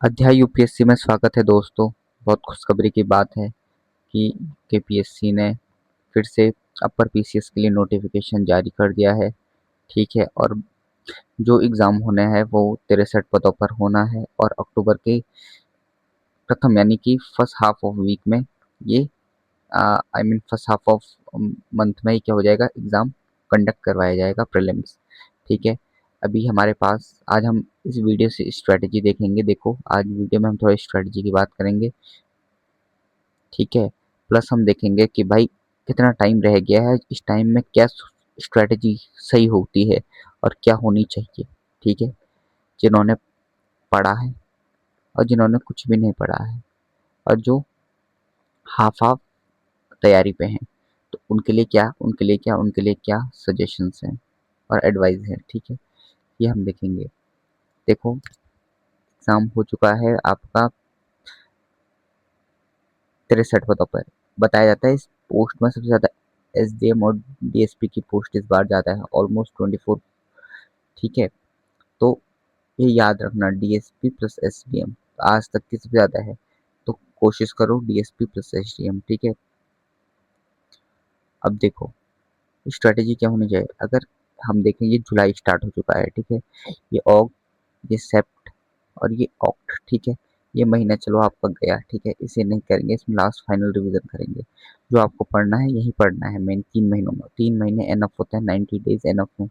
अध्याय यूपीएससी में स्वागत है दोस्तों। बहुत खुशखबरी की बात है कि केपीएससी ने फिर से अपर पीसीएस के लिए नोटिफिकेशन जारी कर दिया है। ठीक है, और जो एग्ज़ाम होने हैं वो 63 पदों पर होना है और अक्टूबर के प्रथम यानी कि फर्स्ट हाफ ऑफ वीक में ये I mean first half of month में ही क्या हो जाएगा, एग्ज़ाम कंडक्ट करवाया जाएगा, प्रीलिम्स। ठीक है, अभी हमारे पास आज हम इस वीडियो से स्ट्रैटेजी देखेंगे। देखो, आज वीडियो में हम थोड़ा स्ट्रैटेजी की बात करेंगे। ठीक है, प्लस हम देखेंगे कि भाई कितना टाइम रह गया है, इस टाइम में क्या स्ट्रैटेजी सही होती है और क्या होनी चाहिए। ठीक है, जिन्होंने पढ़ा है और जिन्होंने कुछ भी नहीं पढ़ा है और जो हाफ हाफ तैयारी पे हैं, तो उनके लिए क्या सजेशंस हैं और एडवाइस है। ठीक है, ये हम देखेंगे। देखो, एग्जाम हो चुका है आपका 63 पदों पर। बताया जाता है इस पोस्ट में सबसे ज़्यादा एसडीएम और डीएसपी की पोस्ट इस बार ज़्यादा है, ऑलमोस्ट 24। ठीक है, तो ये याद रखना, डीएसपी प्लस एसडीएम आज तक की सबसे ज़्यादा है, तो कोशिश करो डीएसपी प्लस एसडीएम। ठीक है, अब देखो स्ट्रैटेजी क्या होनी चाहिए। अगर हम देखें, ये जुलाई स्टार्ट हो चुका है। ठीक है, ये ऑग, ये सेप्ट और ये ऑक्ट। ठीक है, ये महीना चलो आपका गया। ठीक है, इसे नहीं करेंगे, इसमें लास्ट फाइनल रिवीजन करेंगे। जो आपको पढ़ना है यही पढ़ना है मेन 3 महीनों में। 3 महीने एनफ होता है, 90 डेज एनफ है।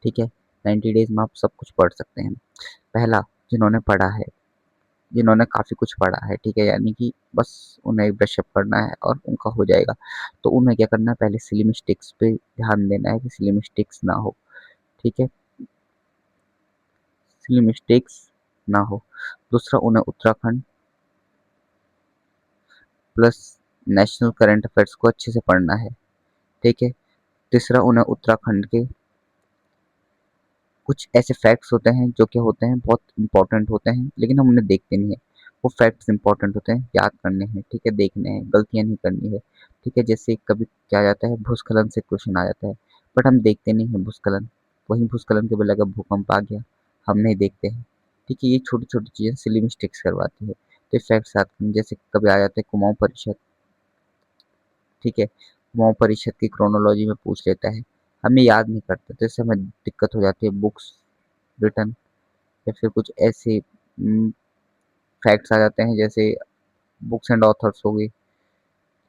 ठीक है, 90 डेज में आप सब कुछ पढ़ सकते हैं। पहला, जिन्होंने पढ़ा है, जिन्होंने काफ़ी कुछ पढ़ा है, ठीक है, यानी कि बस उन्हें ब्रशअप करना है और उनका हो जाएगा, तो उन्हें क्या करना है, पहले सिली मिस्टेक्स पे ध्यान देना है कि सिली मिस्टेक्स ना हो। ठीक है, सिली मिस्टेक्स ना हो। दूसरा, उन्हें Uttarakhand plus national current affairs को अच्छे से पढ़ना है। ठीक है, तीसरा, उन्हें उत्तराखंड के कुछ ऐसे फैक्ट्स होते हैं जो क्या होते हैं, बहुत इंपॉर्टेंट होते हैं, लेकिन हम उन्हें देखते नहीं है। वो फैक्ट्स इंपॉर्टेंट होते हैं, याद करने हैं। ठीक है, देखने हैं, गलतियां नहीं करनी है। ठीक है, जैसे कभी क्या आ जाता है, भूस्खलन से क्वेश्चन आ जाता है, बट हम देखते नहीं है भूस्खलन। वहीं भूस्खलन के बजाय अगर भूकंप आ गया, हम नहीं देखते हैं। ठीक है, ये छोटी छोटी चीज़ें सिली मिस्टेक्स करवाती है, तो फैक्ट्स याद करने। जैसे कभी आ जाता है कुमाऊं परिषद। ठीक है, कुमाऊं परिषद की क्रोनोलॉजी में पूछ लेता है, हमें याद नहीं करता, तो इससे हमें दिक्कत हो जाती है। बुक्स रिटर्न या फिर कुछ ऐसे फैक्ट्स आ जाते हैं, जैसे बुक्स एंड ऑथर्स हो गई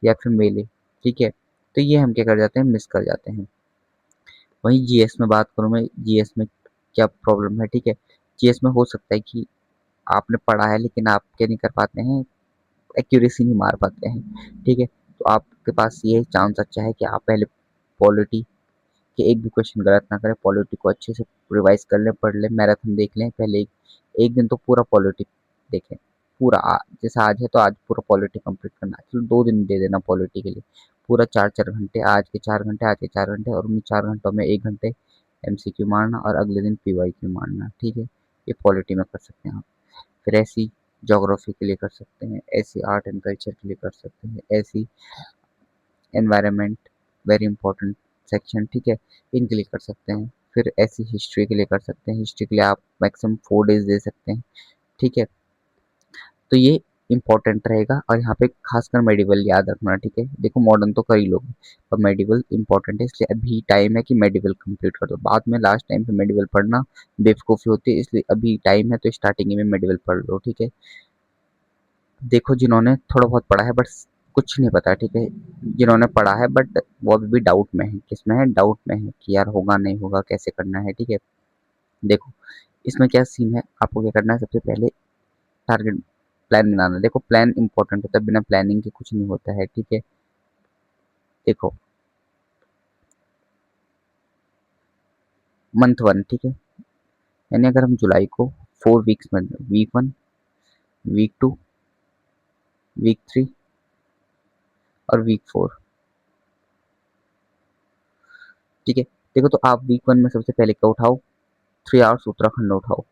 या फिर मेले। ठीक है, तो ये हम क्या कर जाते हैं, मिस कर जाते हैं। वहीं जीएस में बात करूँ मैं, जीएस में क्या प्रॉब्लम है। ठीक है, जीएस में हो सकता है कि आपने पढ़ा है लेकिन आप क्या नहीं कर पाते हैं, एक्यूरेसी नहीं मार पाते हैं। ठीक है, तो आपके पास ये चांस अच्छा है कि आप पहले पॉलिटी के एक भी क्वेश्चन गलत ना करें, पॉलिटी को अच्छे से रिवाइज कर लें, पढ़ लें, मैराथन देख लें। पहले एक दिन तो पूरा पॉलिटी देखें, पूरा जैसे आज है तो आज पूरा पॉलिटी कंप्लीट करना है। चलो 2 दिन दे देना पॉलिटी के लिए, पूरा 4-4 घंटे, आज के 4 घंटे, आज के 4 घंटे, और उन 4 घंटों में 1 घंटे एमसीक्यू मारना और अगले दिन पीवाईक्यू मारना। ठीक है, ये पॉलिटी में कर सकते हैं आप। फिर ऐसी ज्योग्राफी के लिए कर सकते हैं, ऐसी आर्ट एंड कल्चर के लिए कर सकते हैं, ऐसी एनवायरनमेंट, वेरी इंपॉर्टेंट सेक्शन। ठीक है, इनके लिए कर सकते हैं। फिर ऐसी हिस्ट्री के लिए कर सकते हैं, हिस्ट्री के लिए आप मैक्सिमम 4 डेज दे सकते हैं। ठीक है, तो ये इंपॉर्टेंट रहेगा। और यहाँ पे खासकर मेडिवल याद रखना। ठीक है, देखो मॉडर्न तो कर ही लोगे, पर मेडिवल इंपॉर्टेंट है, इसलिए अभी टाइम है कि मेडिवल कंप्लीट कर दो। बाद में लास्ट टाइम पे मेडिवल पढ़ना बेवकूफ़ी होती है, इसलिए अभी टाइम है तो स्टार्टिंग में मेडिवल पढ़ लो। ठीक है, देखो जिन्होंने थोड़ा बहुत पढ़ा है बट कुछ नहीं पता। ठीक है, जिन्होंने पढ़ा है बट वो अभी भी डाउट में है, किसमें है, डाउट में है कि यार होगा नहीं होगा, कैसे करना है। ठीक है, देखो इसमें क्या सीन है, आपको क्या करना है, सबसे पहले टारगेट प्लान बनाना। देखो प्लान इंपॉर्टेंट होता है, बिना प्लानिंग के कुछ नहीं होता है। ठीक है, देखो मंथ 1। ठीक है, यानी अगर हम जुलाई को 4 वीक्स में, वीक 1, वीक 2, वीक 3 और वीक 4। ठीक है, देखो तो आप वीक 1 में सबसे पहले क्या उठाओ, 3 आवर्स उत्तराखंड उठाओ,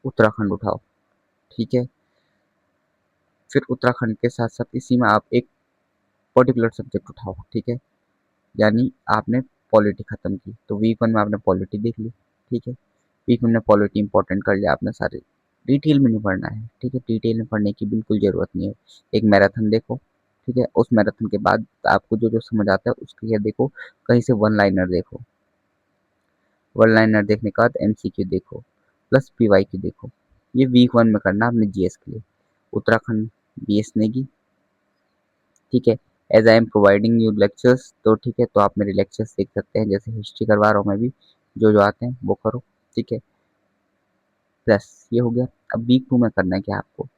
उत्तराखंड उठाओ। ठीक है, फिर उत्तराखंड के साथ साथ इसी में आप एक पर्टिकुलर सब्जेक्ट उठाओ। ठीक है, यानी आपने पॉलिटी खत्म की, तो वीक 1 में आपने पॉलिटी देख ली। ठीक है, वीक 1 में पॉलिटी इंपॉर्टेंट कर लिया आपने सारे, डिटेल में नहीं पढ़ना है, ठीक है, डिटेल में पढ़ने की बिल्कुल ज़रूरत नहीं है। एक मैराथन देखो, ठीक है, उस मैराथन के बाद आपको जो-जो समझ आता है उसके ये देखो, कहीं से वन लाइनर देखो, वन लाइनर देखने के बाद एमसीक्यू देखो, प्लस पीवाईक्यू देखो। ये वीक 1 में करना है आपने जीएस के लिए। उत्तराखंड बीएस नेगी, ठीक है। As I am providing you lectures, तो ठीक है, तो आप मेरे लेक्चर्स देख सकते हैं, जैसे हिस्ट्री करवा रहा हूँ मैं भी, जो-जो आते हैं वो करो, ठीक है। प्लस ये हो गया। अब वीक 2 में करना है क्या आपको?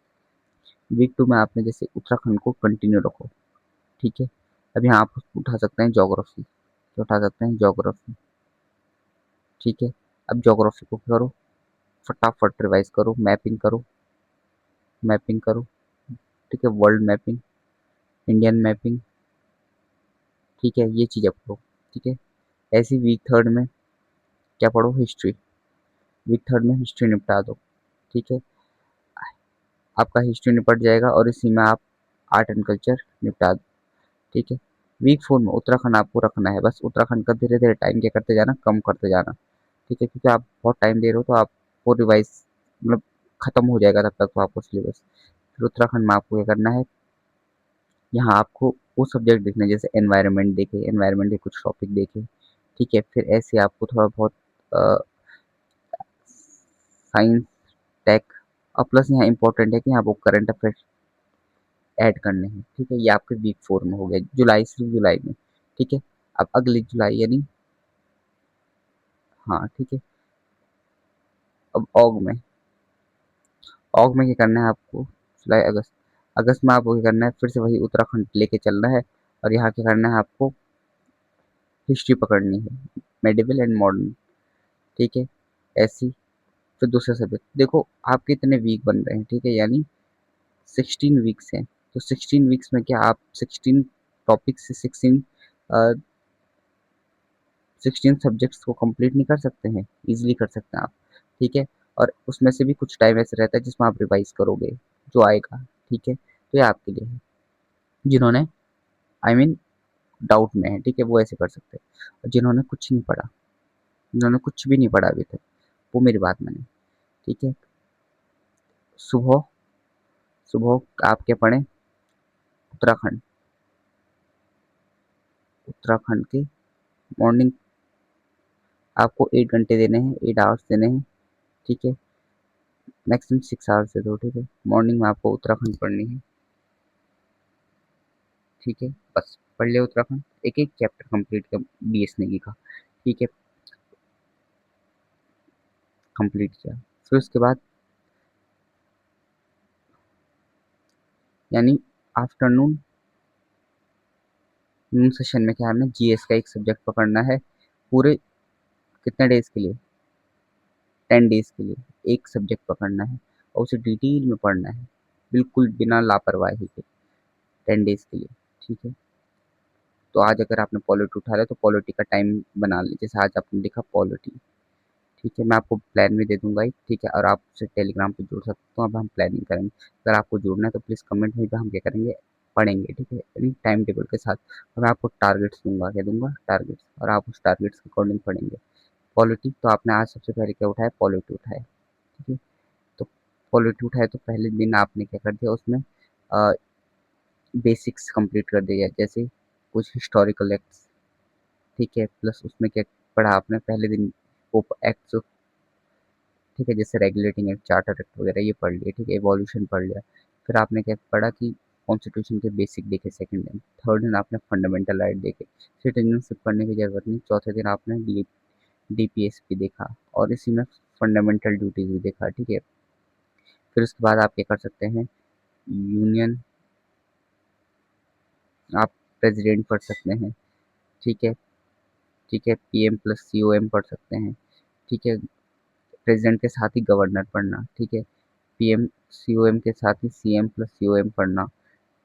वीक 2 में आपने जैसे उत्तराखंड को कंटिन्यू रखो, ठीक है। अब यहाँ आप उठा सकते हैं ज्योग्राफी, तो उठा सकते हैं ज्योग्राफी, ठीक है। अब ज्योग्राफी को करो, फटाफट रिवाइज करो, मैपिंग करो, मैपिंग करो, ठीक है, वर्ल्ड मैपिंग, इंडियन मैपिंग, ठीक है, ये चीज़ें पढ़ो, ठीक है। ऐसी वीक 3 में क्या पढ़ो? हिस्ट्री। वीक 3 में हिस्ट्री निपटा दो, ठीक है। आपका हिस्ट्री निपट जाएगा और इसी में आप आर्ट एंड कल्चर निपटा दो, ठीक है। वीक 4 में उत्तराखंड आपको रखना है, बस उत्तराखंड का धीरे धीरे टाइम क्या करते जाना, कम करते जाना, ठीक है, क्योंकि आप बहुत टाइम दे रहे हो तो आपको रिवाइज मतलब खत्म हो जाएगा तब तक तो आपको सिलेबस। फिर उत्तराखंड में आपको क्या करना है, यहाँ आपको वो सब्जेक्ट देखना है, जैसे एनवायरनमेंट देखे, एनवायरनमेंट के कुछ टॉपिक देखे, ठीक है। फिर ऐसे आपको थोड़ा बहुत साइंस, टेक, और प्लस यहाँ इंपॉर्टेंट है कि आपको करंट अफेयर्स ऐड करने हैं, ठीक है। ये आपके वीक 4 में हो गया, जुलाई, सिर्फ जुलाई में, ठीक है। अब अगली जुलाई यानी, हाँ ठीक है, अब ऑग में क्या करना है आपको? जुलाई अगस्त, अगस्त में आपको क्या करना है, फिर से वही उत्तराखंड लेके चलना है, और यहाँ क्या करना है आपको? हिस्ट्री पकड़नी है, मेडिवल एंड मॉडर्न, ठीक है। ऐसी फिर दूसरे सब्जेक्ट देखो, आपके इतने वीक बन रहे हैं, ठीक है, यानी 16 वीक्स हैं, तो 16 वीक्स में क्या आप 16 टॉपिक से 16 सब्जेक्ट्स को कंप्लीट नहीं कर सकते हैं? इजीली कर सकते हैं आप, ठीक है। और उसमें से भी कुछ टाइम ऐसे रहता है जिसमें आप रिवाइज करोगे, जो आएगा, ठीक है। तो ये आपके लिए है, जिन्होंने आई मीन डाउट में है, ठीक है, वो ऐसे कर सकते हैं। और जिन्होंने कुछ नहीं पढ़ा, जिन्होंने कुछ भी नहीं पढ़ा अभी तक, वो मेरी बात माने, ठीक है। सुबह सुबह आप क्या पढ़ें? उत्तराखंड, उत्तराखंड के मॉर्निंग आपको 8 घंटे देने हैं, 8 आवर्स देने हैं, ठीक है। मैक्सिमम 6 आवर्स दे दो, ठीक है। मॉर्निंग में आपको उत्तराखंड पढ़नी है, ठीक है। बस पढ़ लिया उत्तराखंड, एक एक चैप्टर कंप्लीट कर, बीएस नेगी का, ठीक है, कंप्लीट किया। फिर उसके बाद यानी आफ्टरनून नून सेशन में क्या करना है, जीएस का एक सब्जेक्ट पकड़ना है, पूरे कितने डेज के लिए? 10 डेज के लिए एक सब्जेक्ट पकड़ना है, और उसे डिटेल में पढ़ना है, बिल्कुल बिना लापरवाही के, 10 डेज के लिए, ठीक है। तो आज अगर आपने पॉलिटी उठा लिया तो पॉलिटी का टाइम बना लीजिए, जैसे आज आपने लिखा पॉलिटी, ठीक है। मैं आपको प्लान भी दे दूंगा ही, ठीक है, और आप उससे टेलीग्राम पे जुड़ सकते हो, अब हम प्लानिंग करेंगे। अगर आपको जुड़ना है तो प्लीज़ कमेंट में भी हम क्या करेंगे, पढ़ेंगे, ठीक है, यानी टाइम टेबल के साथ। और मैं आपको टारगेट्स दूंगा, क्या दूंगा? टारगेट्स, और आप उस टारगेट्स के अकॉर्डिंग पढ़ेंगे। पॉलिटी तो आपने आज सबसे पहले क्या उठाया? पॉलिटी उठाया, ठीक है। तो पॉलिटी उठाया तो पहले दिन आपने क्या कर दिया उसमें, बेसिक्स कंप्लीट कर दिया, जैसे कुछ हिस्टोरिकल एक्ट्स, ठीक है, प्लस उसमें क्या पढ़ा आपने पहले दिन? वो एक्ट्स, ठीक है, जैसे रेगुलेटिंग एक्ट, चार्टर एक्ट वगैरह ये पढ़ लिए, ठीक है, एवोल्यूशन पढ़ लिया। फिर आपने क्या पढ़ा कि कॉन्स्टिट्यूशन के बेसिक देखे सेकंड दिन, थर्ड दिन आपने फंडामेंटल राइट देखे, सिटीजनशिप पढ़ने की जरूरत नहीं, चौथे दिन आपने डीपीएसपी देखा, और इसी में फंडामेंटल ड्यूटीज भी देखा, ठीक है। फिर उसके बाद आप क्या कर सकते हैं, यूनियन, आप प्रेसिडेंट पढ़ सकते हैं, ठीक है, ठीक है, पीएम प्लस सीओएम पढ़ सकते हैं, ठीक है। प्रेसिडेंट के साथ ही गवर्नर पढ़ना, ठीक है। पीएम सीओएम के साथ ही सीएम प्लस सीओएम पढ़ना,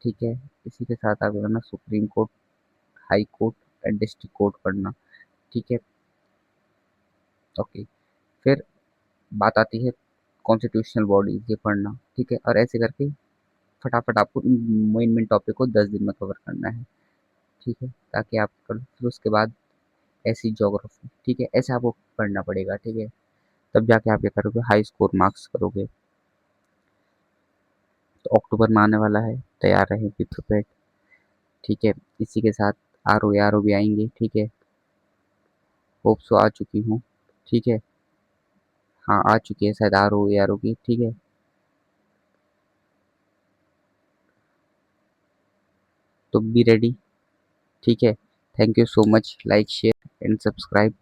ठीक है। इसी के साथ आप ना supreme court, high court and district court पढ़ना, ठीक है। ओके, फिर बात आती है कॉन्स्टिट्यूशनल बॉडीज, ये पढ़ना, ठीक है। और ऐसे करके फटाफट आपको मेन मेन टॉपिक को 10 दिन में कवर करना है, ठीक है, ताकि आप कर फिर उसके बाद ऐसी ज्योग्राफी, ठीक है, ऐसे आपको पढ़ना पड़ेगा, ठीक है। तब जाके आप क्या करोगे, हाई स्कोर मार्क्स करोगे, अक्टूबर में आने वाला है, तैयार रहें, बी प्रिपेयर्ड। ठीक है, इसी के साथ आर ओ भी आएंगे। ठीक है, होप सो आ चुकी हूँ। ठीक है, हाँ आ चुकी है शायद आर ओ की। ठीक है, तो बी रेडी। ठीक है, thank you so much, like share and subscribe.